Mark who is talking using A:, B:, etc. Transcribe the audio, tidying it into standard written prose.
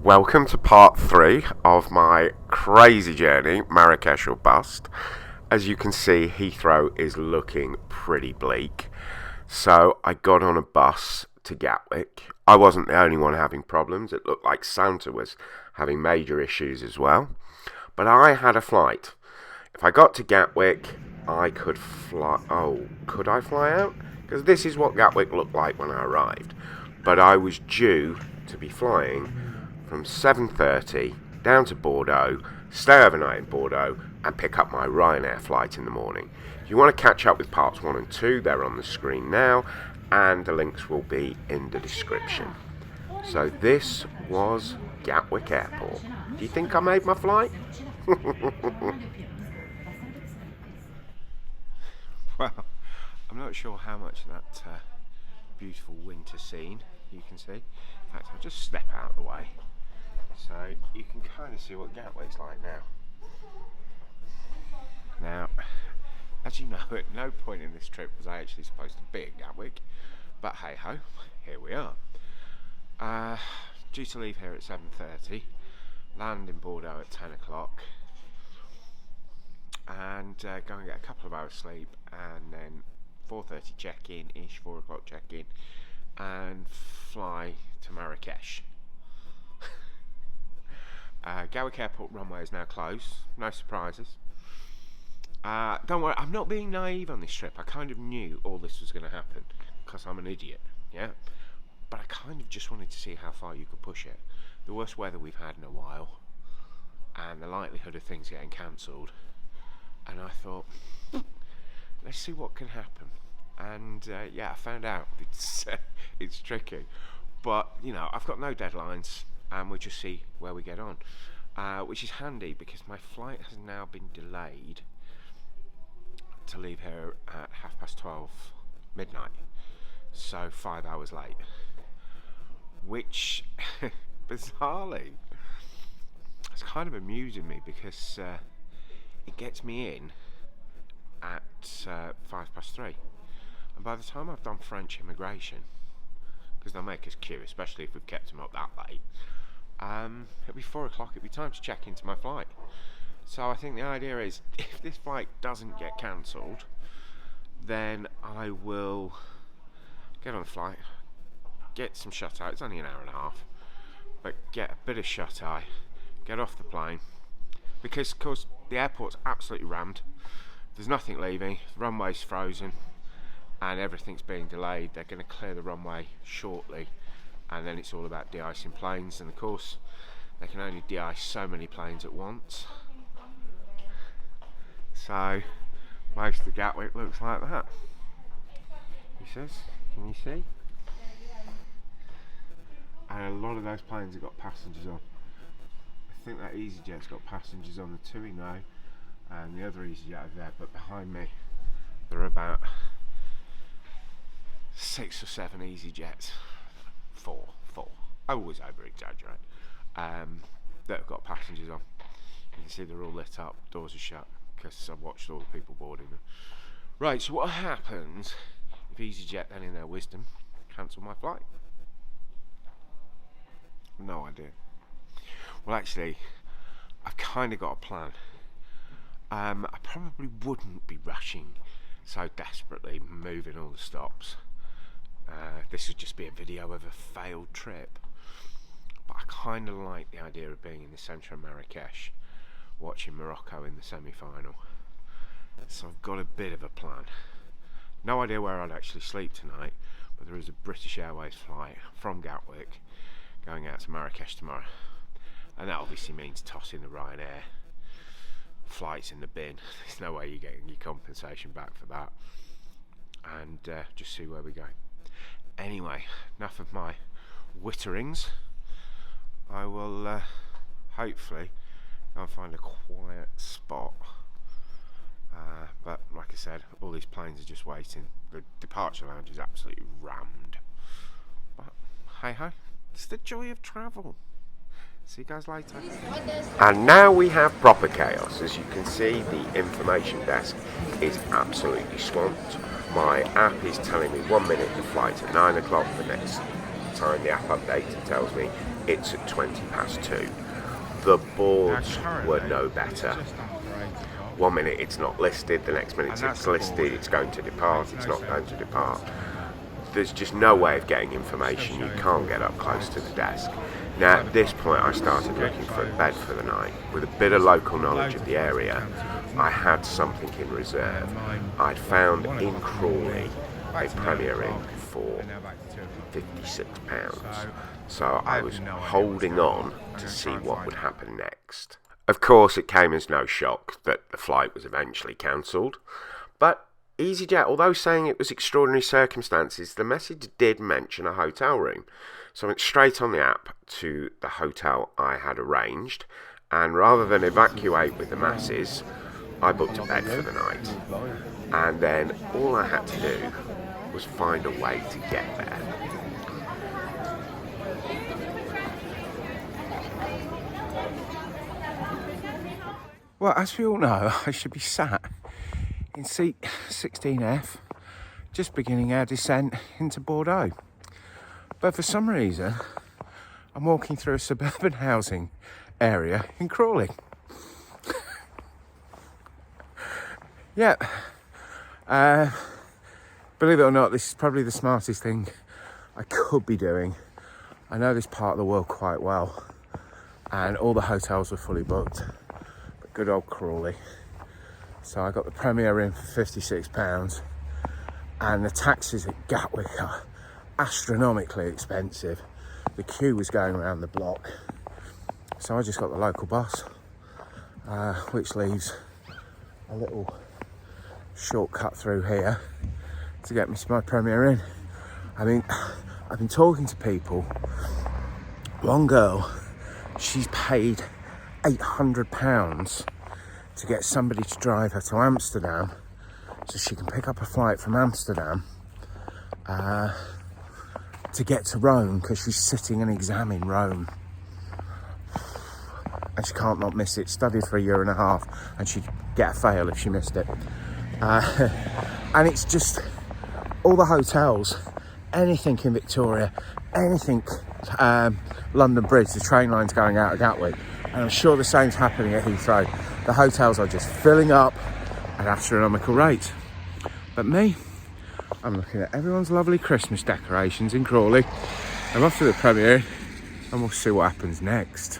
A: Welcome to part 3 of my crazy journey, Marrakech or bust. As you can see, Heathrow is looking pretty bleak. So I got on a bus to Gatwick. I wasn't the only one having problems. It looked like Santa was having major issues as well. But I had a flight. If I got to Gatwick, I could fly. Oh, could I fly out? Because this is what Gatwick looked like when I arrived. But I was due to be flying from 7:30 down to Bordeaux, stay overnight in Bordeaux, and pick up my Ryanair flight in the morning. If you want to catch up with parts 1 and 2, they're on the screen now, and the links will be in the description. So this was Gatwick Airport. Do you think I made my flight? Well, I'm not sure how much of that beautiful winter scene you can see. In fact, I'll just step out of the way so you can kind of see what Gatwick's like now. Now, as you know, at no point in this trip was I actually supposed to be at Gatwick, but hey ho, here we are. Due to leave here at 7:30, land in Bordeaux at 10 o'clock, and go and get a couple of hours sleep, and then 4:30 check-in-ish, 4 o'clock check-in, and fly to Marrakech. Gatwick Airport runway is now closed, no surprises. Don't worry, I'm not being naive on this trip. I kind of knew all this was going to happen, because I'm an idiot, yeah? But I kind of just wanted to see how far you could push it. The worst weather we've had in a while, and the likelihood of things getting cancelled. And I thought, let's see what can happen. And yeah, I found out it's tricky, but you know, I've got no deadlines, and we'll just see where we get on, which is handy because my flight has now been delayed to leave here at 12:30 midnight, so 5 hours late, which bizarrely it's kind of amusing me because it gets me in at 3:05, and by the time I've done French immigration, because they'll make us queue, especially if we've kept them up that late, it'll be 4 o'clock, it'll be time to check into my flight. So I think the idea is, if this flight doesn't get cancelled, then I will get on the flight, get some shut-eye, it's only an hour and a half, but get a bit of shut-eye, get off the plane, because of course the airport's absolutely rammed, there's nothing leaving, the runway's frozen, and everything's being delayed. They're going to clear the runway shortly, and then it's all about de-icing planes, and of course they can only de-ice so many planes at once. So most of Gatwick looks like that. He says, can you see? And a lot of those planes have got passengers on. I think that Easyjet's got passengers on the TUI now, and the other Easyjet over there, but behind me there are about 6 or 7 Easyjets, four, I always over exaggerate, that have got passengers on. You can see they're all lit up, doors are shut, because I've watched all the people boarding them. Right, so what happens if Easyjet then in their wisdom cancel my flight? No idea. Well, actually, I've kind of got a plan. I probably wouldn't be rushing so desperately, moving all the stops. This would just be a video of a failed trip. But I kind of like the idea of being in the centre of Marrakech, watching Morocco in the semi-final. So I've got a bit of a plan. No idea where I'd actually sleep tonight, but there is a British Airways flight from Gatwick going out to Marrakech tomorrow. And that obviously means tossing the Ryanair flights in the bin. There's no way you're getting your compensation back for that. And just see where we go. Anyway, enough of my witterings. I will hopefully go and find a quiet spot. But like I said, all these planes are just waiting. The departure lounge is absolutely rammed. But hey ho, it's the joy of travel. See you guys later. And now we have proper chaos. As you can see, the information desk is absolutely swamped. My app is telling me 1 minute the flight's at 9 o'clock. The next time the app updates, it tells me it's at 2:20. The boards were no better. 1 minute it's not listed, the next minute it's listed, it's going to depart, it's not going to depart. There's just no way of getting information, you can't get up close to the desk. Now at this point I started looking for a bed for the night. With a bit of local knowledge of the area, I had something in reserve. I'd found in Crawley a Premier Inn for £56. So I was holding on to see what would happen next. Of course, it came as no shock that the flight was eventually cancelled, but Easyjet, although saying it was extraordinary circumstances, the message did mention a hotel room. So I went straight on the app to the hotel I had arranged, and rather than evacuate with the masses, I booked a bed for the night. And then all I had to do was find a way to get there. Well, as we all know, I should be sat in seat 16F, just beginning our descent into Bordeaux. But for some reason, I'm walking through a suburban housing area in Crawley. Yeah, believe it or not, this is probably the smartest thing I could be doing. I know this part of the world quite well, and all the hotels were fully booked. Good old Crawley. So I got the Premier Inn for £56, and the taxis at Gatwick are astronomically expensive. The queue was going around the block, so I just got the local bus, which leaves a little shortcut through here to get me to my Premier Inn. I mean, I've been talking to people. One girl, she's paid £800 to get somebody to drive her to Amsterdam so she can pick up a flight from Amsterdam to get to Rome, because she's sitting an exam in Rome and she can't not miss it. Studied for a year and a half and she'd get a fail if she missed it. And it's just all the hotels, anything in Victoria, anything London Bridge, the train line's going out of Gatwick, and I'm sure the same's happening at Heathrow. The hotels are just filling up at astronomical rates. But me, I'm looking at everyone's lovely Christmas decorations in Crawley. I'm off to the Premier and we'll see what happens next.